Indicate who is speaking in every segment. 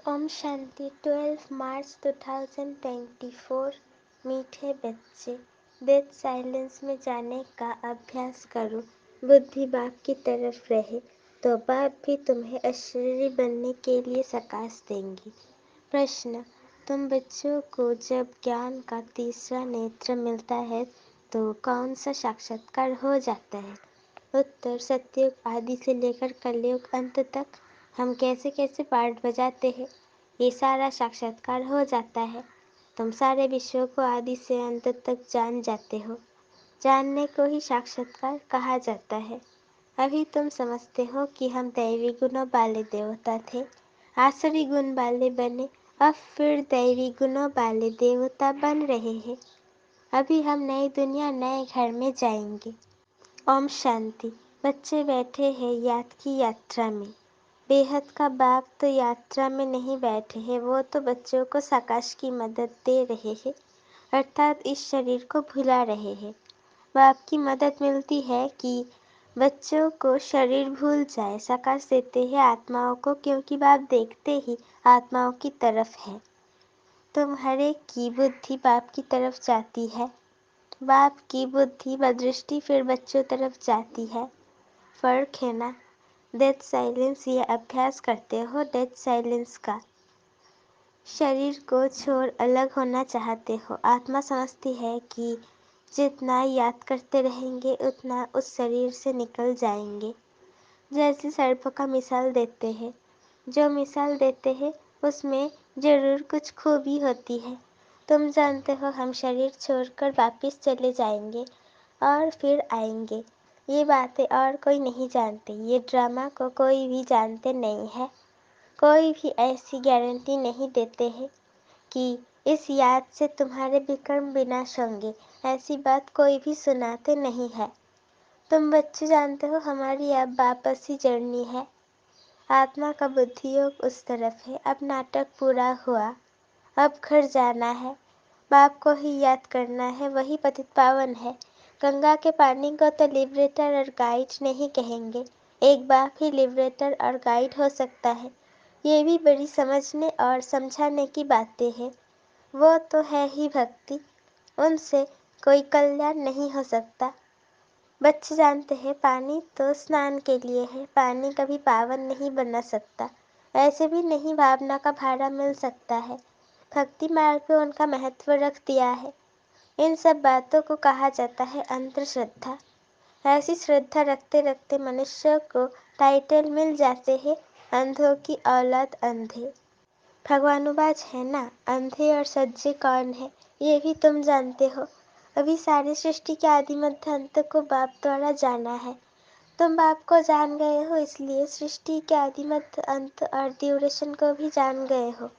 Speaker 1: ओम शांति 12 मार्च 2024। मीठे बच्चे, death silence में जाने का अभ्यास करो। बुद्धि बाप की तरफ रहे तो बाप भी तुम्हें अशरीरी बनने के लिए सकाश देंगे। प्रश्न, तुम बच्चों को जब ज्ञान का तीसरा नेत्र मिलता है तो कौन सा साक्षात्कार हो जाता है? उत्तर, सतयुग आदि से लेकर कलयुग अंत तक हम कैसे कैसे पार्ट बजाते हैं, ये सारा साक्षात्कार हो जाता है। तुम सारे विश्व को आदि से अंत तक जान जाते हो। जानने को ही साक्षात्कार कहा जाता है। अभी तुम समझते हो कि हम दैवी गुणों वाले देवता थे, आसुरी गुण वाले बने, अब फिर दैवी गुणों वाले देवता बन रहे हैं। अभी हम नई दुनिया नए घर में जाएंगे। ओम शांति। बच्चे बैठे हैं याद की यात्रा में। बेहद का बाप तो यात्रा में नहीं बैठे हैं, वो तो बच्चों को साकाश की मदद दे रहे हैं, अर्थात इस शरीर को भुला रहे हैं। बाप की मदद मिलती है कि बच्चों को शरीर भूल जाए। साकाश देते हैं आत्माओं को, क्योंकि बाप देखते ही आत्माओं की तरफ है। तुम्हारे की बुद्धि बाप की तरफ जाती है, बाप की बुद्धि व दृष्टि फिर बच्चों तरफ जाती है। फर्क है ना? डेथ साइलेंस ये अभ्यास करते हो डेथ साइलेंस का। शरीर को छोड़ अलग होना चाहते हो। आत्मा समझती है कि जितना याद करते रहेंगे उतना उस शरीर से निकल जाएंगे। जैसे सर्प का मिसाल देते हैं, जो मिसाल देते हैं उसमें जरूर कुछ खूबी होती है। तुम जानते हो हम शरीर छोड़कर वापस चले जाएंगे और फिर आएंगे। ये बातें और कोई नहीं जानते। ये ड्रामा को कोई भी जानते नहीं है। कोई भी ऐसी गारंटी नहीं देते हैं कि इस याद से तुम्हारे विक्रम विनाश होंगे। ऐसी बात कोई भी सुनाते नहीं है। तुम बच्चे जानते हो हमारी अब वापसी जर्नी है। आत्मा का बुद्धि योग उस तरफ है। अब नाटक पूरा हुआ, अब घर जाना है। बाप को ही याद करना है, वही पतित पावन है। गंगा के पानी को तो लिबरेटर और गाइड नहीं कहेंगे, एक बाप ही लिबरेटर और गाइड हो सकता है। ये भी बड़ी समझने और समझाने की बातें हैं। वो तो है ही भक्ति, उनसे कोई कल्याण नहीं हो सकता। बच्चे जानते हैं पानी तो स्नान के लिए है, पानी कभी पावन नहीं बना सकता। ऐसे भी नहीं भावना का भाड़ा मिल सकता है। भक्ति मार्ग में उनका महत्व रख दिया है। इन सब बातों को कहा जाता है अंधश्रद्धा। ऐसी श्रद्धा रखते रखते मनुष्य को टाइटल मिल जाते हैं, अंधों की औलाद अंधे। भगवानुवाच है ना, अंधे और सज्जे कौन है, ये भी तुम जानते हो। अभी सारी सृष्टि के आदि मध्य अंत को बाप द्वारा जाना है। तुम बाप को जान गए हो, इसलिए सृष्टि के आदि मध्य अंत और ड्यूरेशन को भी जान गए हो।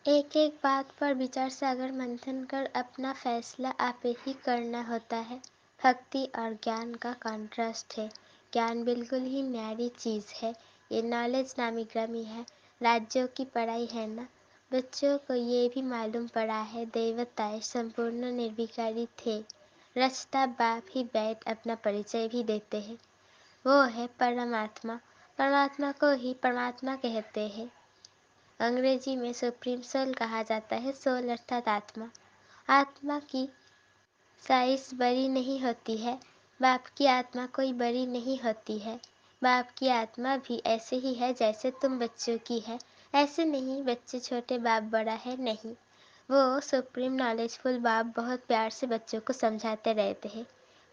Speaker 1: एक एक बात पर विचार सागर मंथन कर अपना फैसला आपे ही करना होता है। भक्ति और ज्ञान का कॉन्ट्रास्ट है। ज्ञान बिल्कुल ही न्यारी चीज़ है, ये नॉलेज नामी ग्रामी है, राज्यों की पढ़ाई है ना। बच्चों को ये भी मालूम पड़ा है देवताएं संपूर्ण निर्विकारी थे। रचता बाप ही बैठ अपना परिचय भी देते हैं, वो है परमात्मा। परमात्मा को ही परमात्मा कहते हैं। अंग्रेजी में सुप्रीम सोल कहा जाता है। सोल अर्थात आत्मा। आत्मा की साइज बड़ी नहीं होती है। बाप की आत्मा कोई बड़ी नहीं होती है। बाप की आत्मा भी ऐसे ही है जैसे तुम बच्चों की है। ऐसे नहीं बच्चे छोटे बाप बड़ा है, नहीं। वो सुप्रीम नॉलेजफुल बाप बहुत प्यार से बच्चों को समझाते रहते हैं।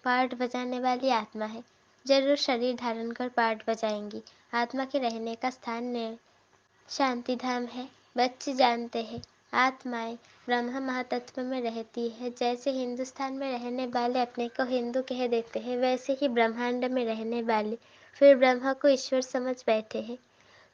Speaker 1: पार्ट बजाने वाली आत्मा है, जरूर शरीर धारण कर पार्ट बजाएंगी। आत्मा के रहने का स्थान शांति धाम है। बच्चे जानते हैं आत्माएं ब्रह्म महातत्व में रहती है। जैसे हिंदुस्तान में रहने वाले अपने को हिंदू कह देते हैं, वैसे ही ब्रह्मांड में रहने वाले फिर ब्रह्म को ईश्वर समझ बैठे हैं।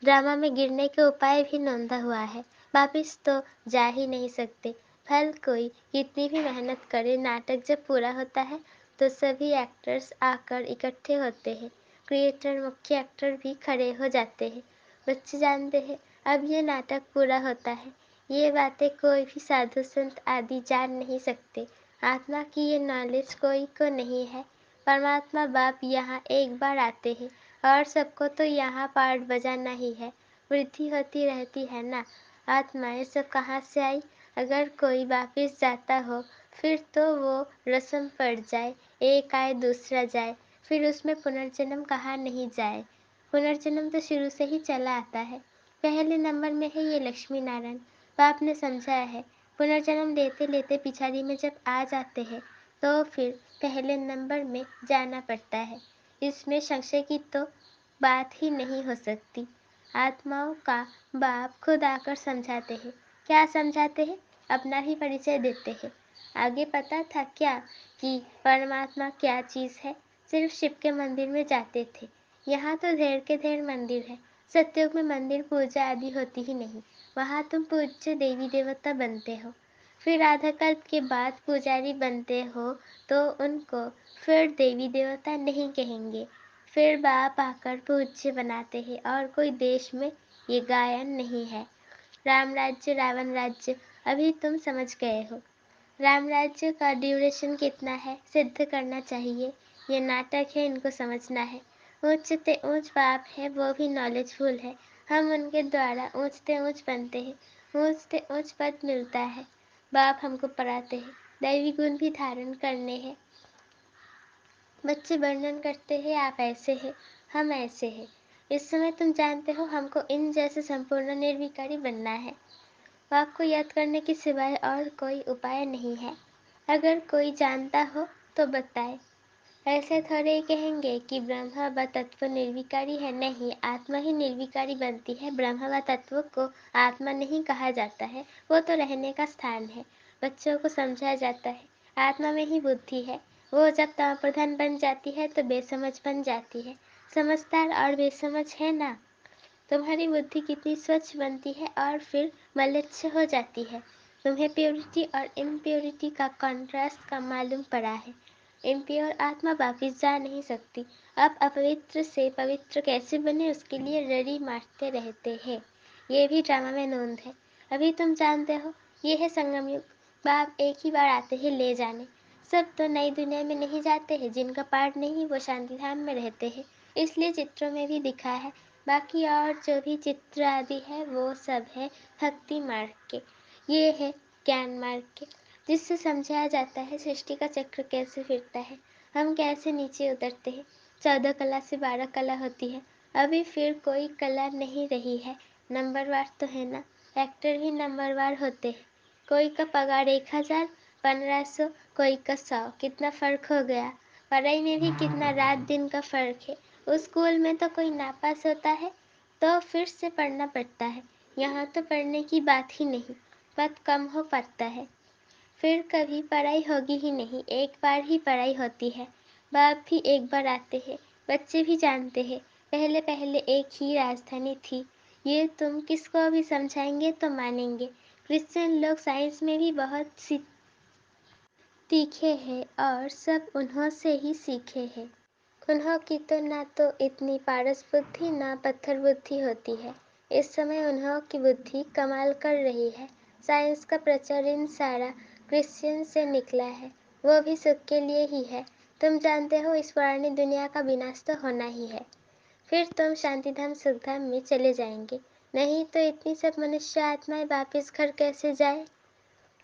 Speaker 1: ड्रामा में गिरने के उपाय भी नोंदा हुआ है। वापिस तो जा ही नहीं सकते। फल कोई कितनी भी मेहनत करे, नाटक जब पूरा होता है तो सभी एक्टर्स आकर इकट्ठे होते हैं। क्रिएटर मुख्य एक्टर भी खड़े हो जाते हैं। बच्चे जानते हैं अब ये नाटक पूरा होता है। ये बातें कोई भी साधु संत आदि जान नहीं सकते। आत्मा की ये नॉलेज कोई को नहीं है। परमात्मा बाप यहाँ एक बार आते हैं और सबको तो यहाँ पार्ट बजाना ही है। वृद्धि होती रहती है ना। आत्माएं सब कहाँ से आई? अगर कोई वापिस जाता हो फिर तो वो रस्म पड़ जाए, एक आए दूसरा जाए, फिर उसमें पुनर्जन्म कहाँ नहीं जाए। पुनर्जन्म तो शुरू से ही चला आता है। पहले नंबर में है ये लक्ष्मी नारायण। बाप ने समझाया है, पुनर्जन्म लेते लेते पिछाड़ी में जब आ जाते हैं तो फिर पहले नंबर में जाना पड़ता है। इसमें संशय की तो बात ही नहीं हो सकती। आत्माओं का बाप खुद आकर समझाते हैं। क्या समझाते हैं? अपना ही परिचय देते हैं। आगे पता था क्या कि परमात्मा क्या चीज़ है? सिर्फ शिव के मंदिर में जाते थे। यहाँ तो ढेर के ढेर मंदिर है। सत्युग में मंदिर पूजा आदि होती ही नहीं। वहाँ तुम पूज्य देवी देवता बनते हो। फिर आधा कल्प के बाद पुजारी बनते हो तो उनको फिर देवी देवता नहीं कहेंगे। फिर बाप आकर पूज्य बनाते हैं और कोई देश में ये गायन नहीं है। राम राज्य रावण राज्य अभी तुम समझ गए हो। राम राज्य का ड्यूरेशन कितना है सिद्ध करना चाहिए। ये नाटक है, इनको समझना है। ऊंच से ऊंच बाप है, वो भी नॉलेजफुल है। हम उनके द्वारा ऊंच से ऊंच बनते हैं, ऊंच से ऊंच पद मिलता है। बाप हमको पढ़ाते हैं, दैवी गुण भी धारण करने हैं। बच्चे वर्णन करते हैं, आप ऐसे हैं, हम ऐसे हैं। इस समय तुम जानते हो हमको इन जैसे संपूर्ण निर्विकारी बनना है। आपको याद करने के सिवाय और कोई उपाय नहीं है। अगर कोई जानता हो तो बताए। ऐसे थोड़े ही कहेंगे कि ब्रह्म व तत्व निर्विकारी है। नहीं, आत्मा ही निर्विकारी बनती है। ब्रह्म व तत्व को आत्मा नहीं कहा जाता है, वो तो रहने का स्थान है। बच्चों को समझाया जाता है, आत्मा में ही बुद्धि है। वो जब तम प्रधान बन जाती है तो बेसमझ बन जाती है। समझदार और बेसमझ है ना। तुम्हारी बुद्धि कितनी स्वच्छ बनती है और फिर मलिच्छ हो जाती है। तुम्हें प्योरिटी और इम्प्योरिटी का कॉन्ट्रास्ट का मालूम पड़ा है। इम्प्योर आत्मा वापिस जा नहीं सकती। अब अपवित्र से पवित्र कैसे बने उसके लिए रड़ी मारते रहते हैं। ये भी ड्रामा में नोंद है। अभी तुम जानते हो ये है संगम युग। बाप एक ही बार आते हैं ले जाने। सब तो नई दुनिया में नहीं जाते हैं, जिनका पार्ट नहीं वो शांति धाम में रहते हैं। इसलिए चित्रों में भी दिखा है। बाकी और जो भी चित्र आदि है वो सब है भक्ति मार्ग के। ये है ज्ञान मार्ग के, जिससे समझाया जाता है सृष्टि का चक्र कैसे फिरता है, हम कैसे नीचे उतरते हैं। 14 कला से 12 कला होती है। अभी फिर कोई कला नहीं रही है। नंबरवार तो है ना, एक्टर भी नंबरवार होते हैं। कोई का पगार 1000, 1500, कोई का 100। कितना फर्क हो गया। पढ़ाई में भी कितना रात दिन का फर्क है। उस स्कूल में तो कोई नापास होता है तो फिर से पढ़ना पड़ता है। यहाँ तो पढ़ने की बात ही नहीं, पद कम हो पड़ता है। फिर कभी पढ़ाई होगी ही नहीं, एक बार ही पढ़ाई होती है। बाप भी एक बार आते हैं। बच्चे भी जानते हैं पहले पहले एक ही राजधानी थी। ये तुम किसको भी समझाएंगे तो मानेंगे। क्रिश्चियन लोग साइंस में भी बहुत तीखे हैं और सब उन्हों से ही सीखे हैं। उन्हों की तो ना तो इतनी पारस बुद्धि ना पत्थर बुद्धि होती है। इस समय उन्हों की बुद्धि कमाल कर रही है। साइंस का प्रचार इन सारा क्रिश्चियन से निकला है, वो भी सुख के लिए ही है। तुम जानते हो इस पुरानी दुनिया का विनाश तो होना ही है। फिर तुम शांतिधाम सुखधाम में चले जाएंगे। नहीं तो इतनी सब मनुष्य आत्माएं वापिस घर कैसे जाए।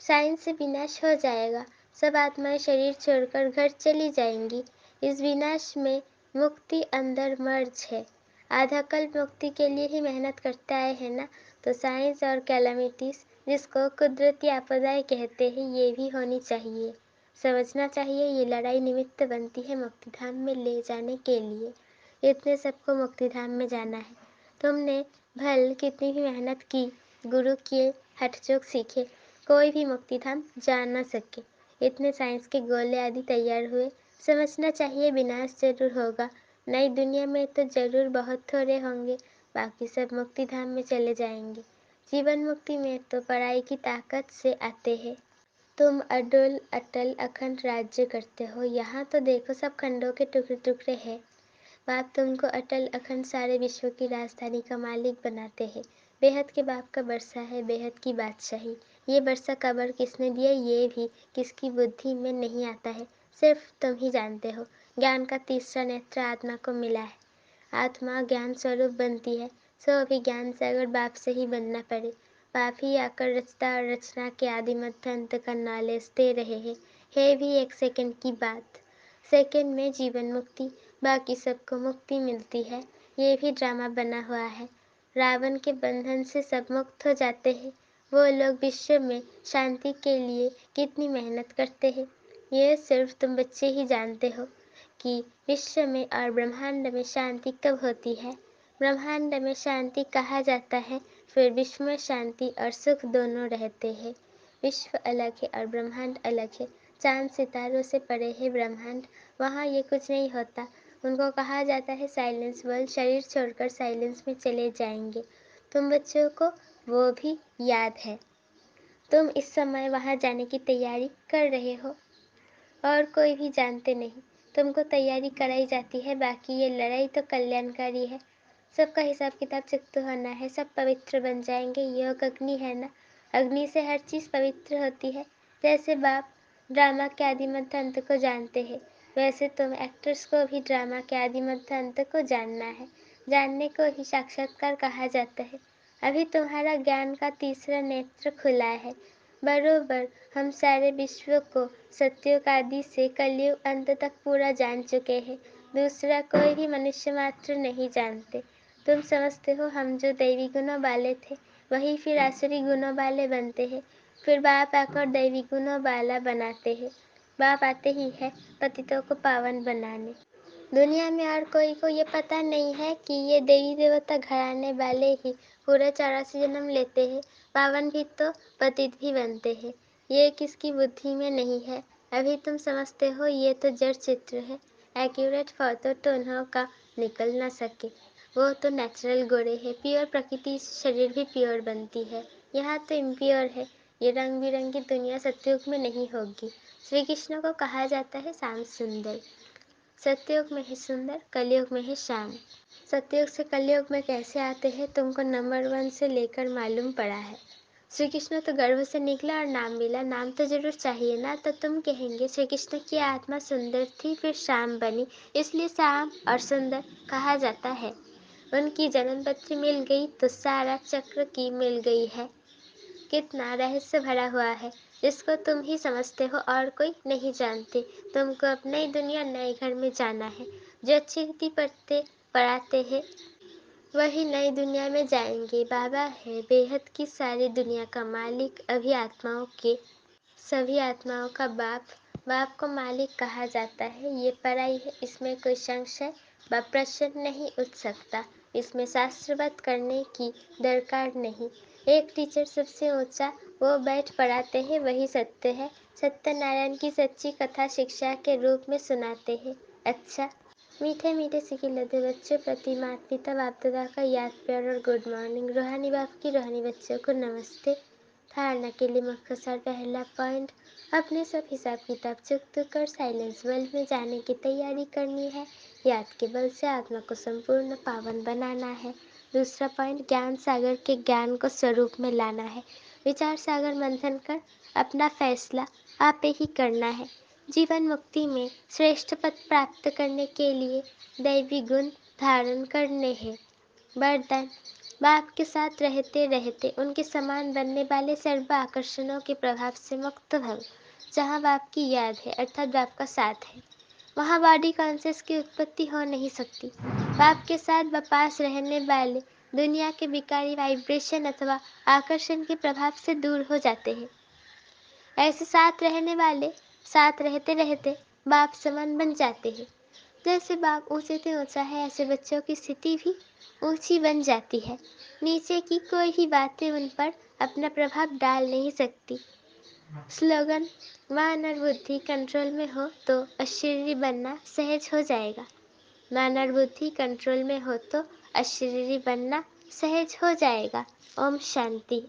Speaker 1: साइंस से विनाश हो जाएगा। सब आत्माएं शरीर छोड़कर घर चली जाएंगी। इस विनाश में मुक्ति अंदर मर्ज है। आधा कल्प मुक्ति के लिए ही मेहनत करते आए हैं ना। तो साइंस और कैलामिटीज, जिसको कुदरती आपदाएं कहते हैं, ये भी होनी चाहिए। समझना चाहिए ये लड़ाई निमित्त बनती है मुक्तिधाम में ले जाने के लिए। इतने सबको मुक्तिधाम में जाना है। तुमने भल कितनी भी मेहनत की, गुरु किए, हठचोक सीखे, कोई भी मुक्तिधाम जा न सके। इतने साइंस के गोले आदि तैयार हुए, समझना चाहिए विनाश जरूर होगा। नई दुनिया में तो जरूर बहुत थोड़े होंगे, बाकी सब मुक्तिधाम में चले जाएंगे। जीवन मुक्ति में तो पढ़ाई की ताकत से आते हैं। तुम अडुल अटल अखंड राज्य करते हो। यहाँ तो देखो सब खंडों के टुकड़े टुकड़े हैं। बाप तुमको अटल अखंड सारे विश्व की राजधानी का मालिक बनाते हैं। बेहद के बाप का बरसा है बेहद की बादशाही। ये बरसा कबर किसने दिया ये भी किसकी बुद्धि में नहीं आता है, सिर्फ तुम ही जानते हो। ज्ञान का तीसरा नेत्र आत्मा को मिला है। आत्मा ज्ञान स्वरूप बनती है। सो अभी ज्ञान सागर बाप से ही बनना पड़े। बाप ही आकर रचता और रचना के आदि मध्य अंत का नॉलेज दे रहे हैं। है भी एक सेकंड की बात। सेकंड में जीवन मुक्ति, बाकी सबको मुक्ति मिलती है। ये भी ड्रामा बना हुआ है। रावण के बंधन से सब मुक्त हो जाते हैं। वो लोग विश्व में शांति के लिए कितनी मेहनत करते हैं, ये सिर्फ तुम बच्चे ही जानते हो कि विश्व में और ब्रह्मांड में शांति कब होती है। ब्रह्मांड में शांति कहा जाता है, फिर विश्व में शांति और सुख दोनों रहते हैं। विश्व अलग है और ब्रह्मांड अलग है। चांद सितारों से परे है ब्रह्मांड, वहाँ ये कुछ नहीं होता। उनको कहा जाता है साइलेंस वर्ल्ड। शरीर छोड़कर साइलेंस में चले जाएंगे। तुम बच्चों को वो भी याद है। तुम इस समय वहाँ जाने की तैयारी कर रहे हो और कोई भी जानते नहीं। तुमको तैयारी कराई जाती है, बाकी ये लड़ाई तो कल्याणकारी है। सबका हिसाब किताब चुकता होना है, सब पवित्र बन जाएंगे। योग अग्नि है ना, अग्नि से हर चीज़ पवित्र होती है। जैसे बाप ड्रामा के आदि मध्य अंत को जानते हैं, वैसे तुम एक्टर्स को भी ड्रामा के आदि मध्य अंत को जानना है। जानने को ही साक्षात्कार कहा जाता है। अभी तुम्हारा ज्ञान का तीसरा नेत्र खुला है। बरोबर हम सारे विश्व को सत्युग आदि से कलयुग अंत तक पूरा जान चुके हैं। दूसरा कोई भी मनुष्य मात्र नहीं जानते। तुम समझते हो हम जो दैवी गुणों वाले थे, वही फिर आसुरी गुणों वाले बनते हैं। फिर बाप आकर दैवी गुणों वाला बनाते हैं। बाप आते ही है पतितों को पावन बनाने। दुनिया में और कोई को ये पता नहीं है कि ये देवी देवता घराने वाले ही पूरे 84 जन्म लेते हैं। पावन भी तो पतित भी बनते हैं। ये किसकी बुद्धि में नहीं है। अभी तुम समझते हो ये तो जड़ चित्र है। एक्यूरेट फोटो तो उन्हों का निकल ना सके। वो तो नेचुरल गोरे है। प्योर प्रकृति से शरीर भी प्योर बनती है। यहाँ तो इम्प्योर है। ये रंग बिरंगी दुनिया सतयुग में नहीं होगी। श्री कृष्ण को कहा जाता है श्याम सुंदर। सतयुग में है सुंदर, कलयुग में है श्याम। सतयुग से कलयुग में कैसे आते हैं तुमको नंबर 1 से लेकर मालूम पड़ा है। श्री कृष्ण तो गर्भ से निकला और नाम मिला। नाम तो जरूर चाहिए ना, तो तुम कहेंगे श्री कृष्ण की आत्मा सुंदर थी फिर श्याम बनी, इसलिए श्याम और सुंदर कहा जाता है। उनकी जन्म पत्री मिल गई तो सारा चक्र की मिल गई है। कितना रहस्य भरा हुआ है, जिसको तुम ही समझते हो और कोई नहीं जानते। तुमको अब नई दुनिया नए घर में जाना है। जो अच्छी रीति पढ़ते पढ़ाते हैं वही नई दुनिया में जाएंगे। बाबा है बेहद की सारी दुनिया का मालिक, अभी आत्माओं के सभी आत्माओं का बाप। बाप को मालिक कहा जाता है। ये पढ़ाई है, इसमें कोई संशय व प्रश्न नहीं उठ सकता। इसमें शास्त्रवत करने की दरकार नहीं। एक टीचर सबसे ऊंचा, वो बैठ पढ़ाते हैं, वही सत्य है। सत्यनारायण की सच्ची कथा शिक्षा के रूप में सुनाते हैं। अच्छा मीठे मीठे सिके लदे बच्चों प्रति माता पिता बाप दादा का याद प्यार और गुड मॉर्निंग। रूहानी बाप की रूहानी बच्चों को नमस्ते। धारणा के लिए मुख्तसर पहला पॉइंट, अपने सब हिसाब किताब चुकत कर साइलेंस वर्ल्ड में जाने की तैयारी करनी है। याद के बल से आत्मा को संपूर्ण पावन बनाना है। दूसरा पॉइंट, ज्ञान सागर के ज्ञान को स्वरूप में लाना है। विचार सागर मंथन कर अपना फैसला आप ही करना है। जीवन मुक्ति में श्रेष्ठ पद प्राप्त करने के लिए दैवी गुण धारण करने हैं। वरदान, बाप के साथ रहते रहते उनके समान बनने वाले सर्व आकर्षणों के प्रभाव से मुक्त भव। जहाँ बाप की याद है अर्थात बाप का साथ है, वहाँ बॉडी कॉन्शियस की उत्पत्ति हो नहीं सकती। बाप के साथ व पास रहने वाले दुनिया के विकारी वाइब्रेशन अथवा आकर्षण के प्रभाव से दूर हो जाते हैं। ऐसे साथ रहने वाले साथ रहते रहते बाप समान बन जाते हैं। जैसे बाप ऊंचे से ऊंचा है, ऐसे बच्चों की स्थिति भी ऊंची बन जाती है। नीचे की कोई ही बातें उन पर अपना प्रभाव डाल नहीं सकती। स्लोगन, मन और बुद्धि कंट्रोल में हो तो अशरीरी बनना सहज हो जाएगा। मन और बुद्धि कंट्रोल में हो तो अशरीरी बनना सहज हो जाएगा। ओम शांति।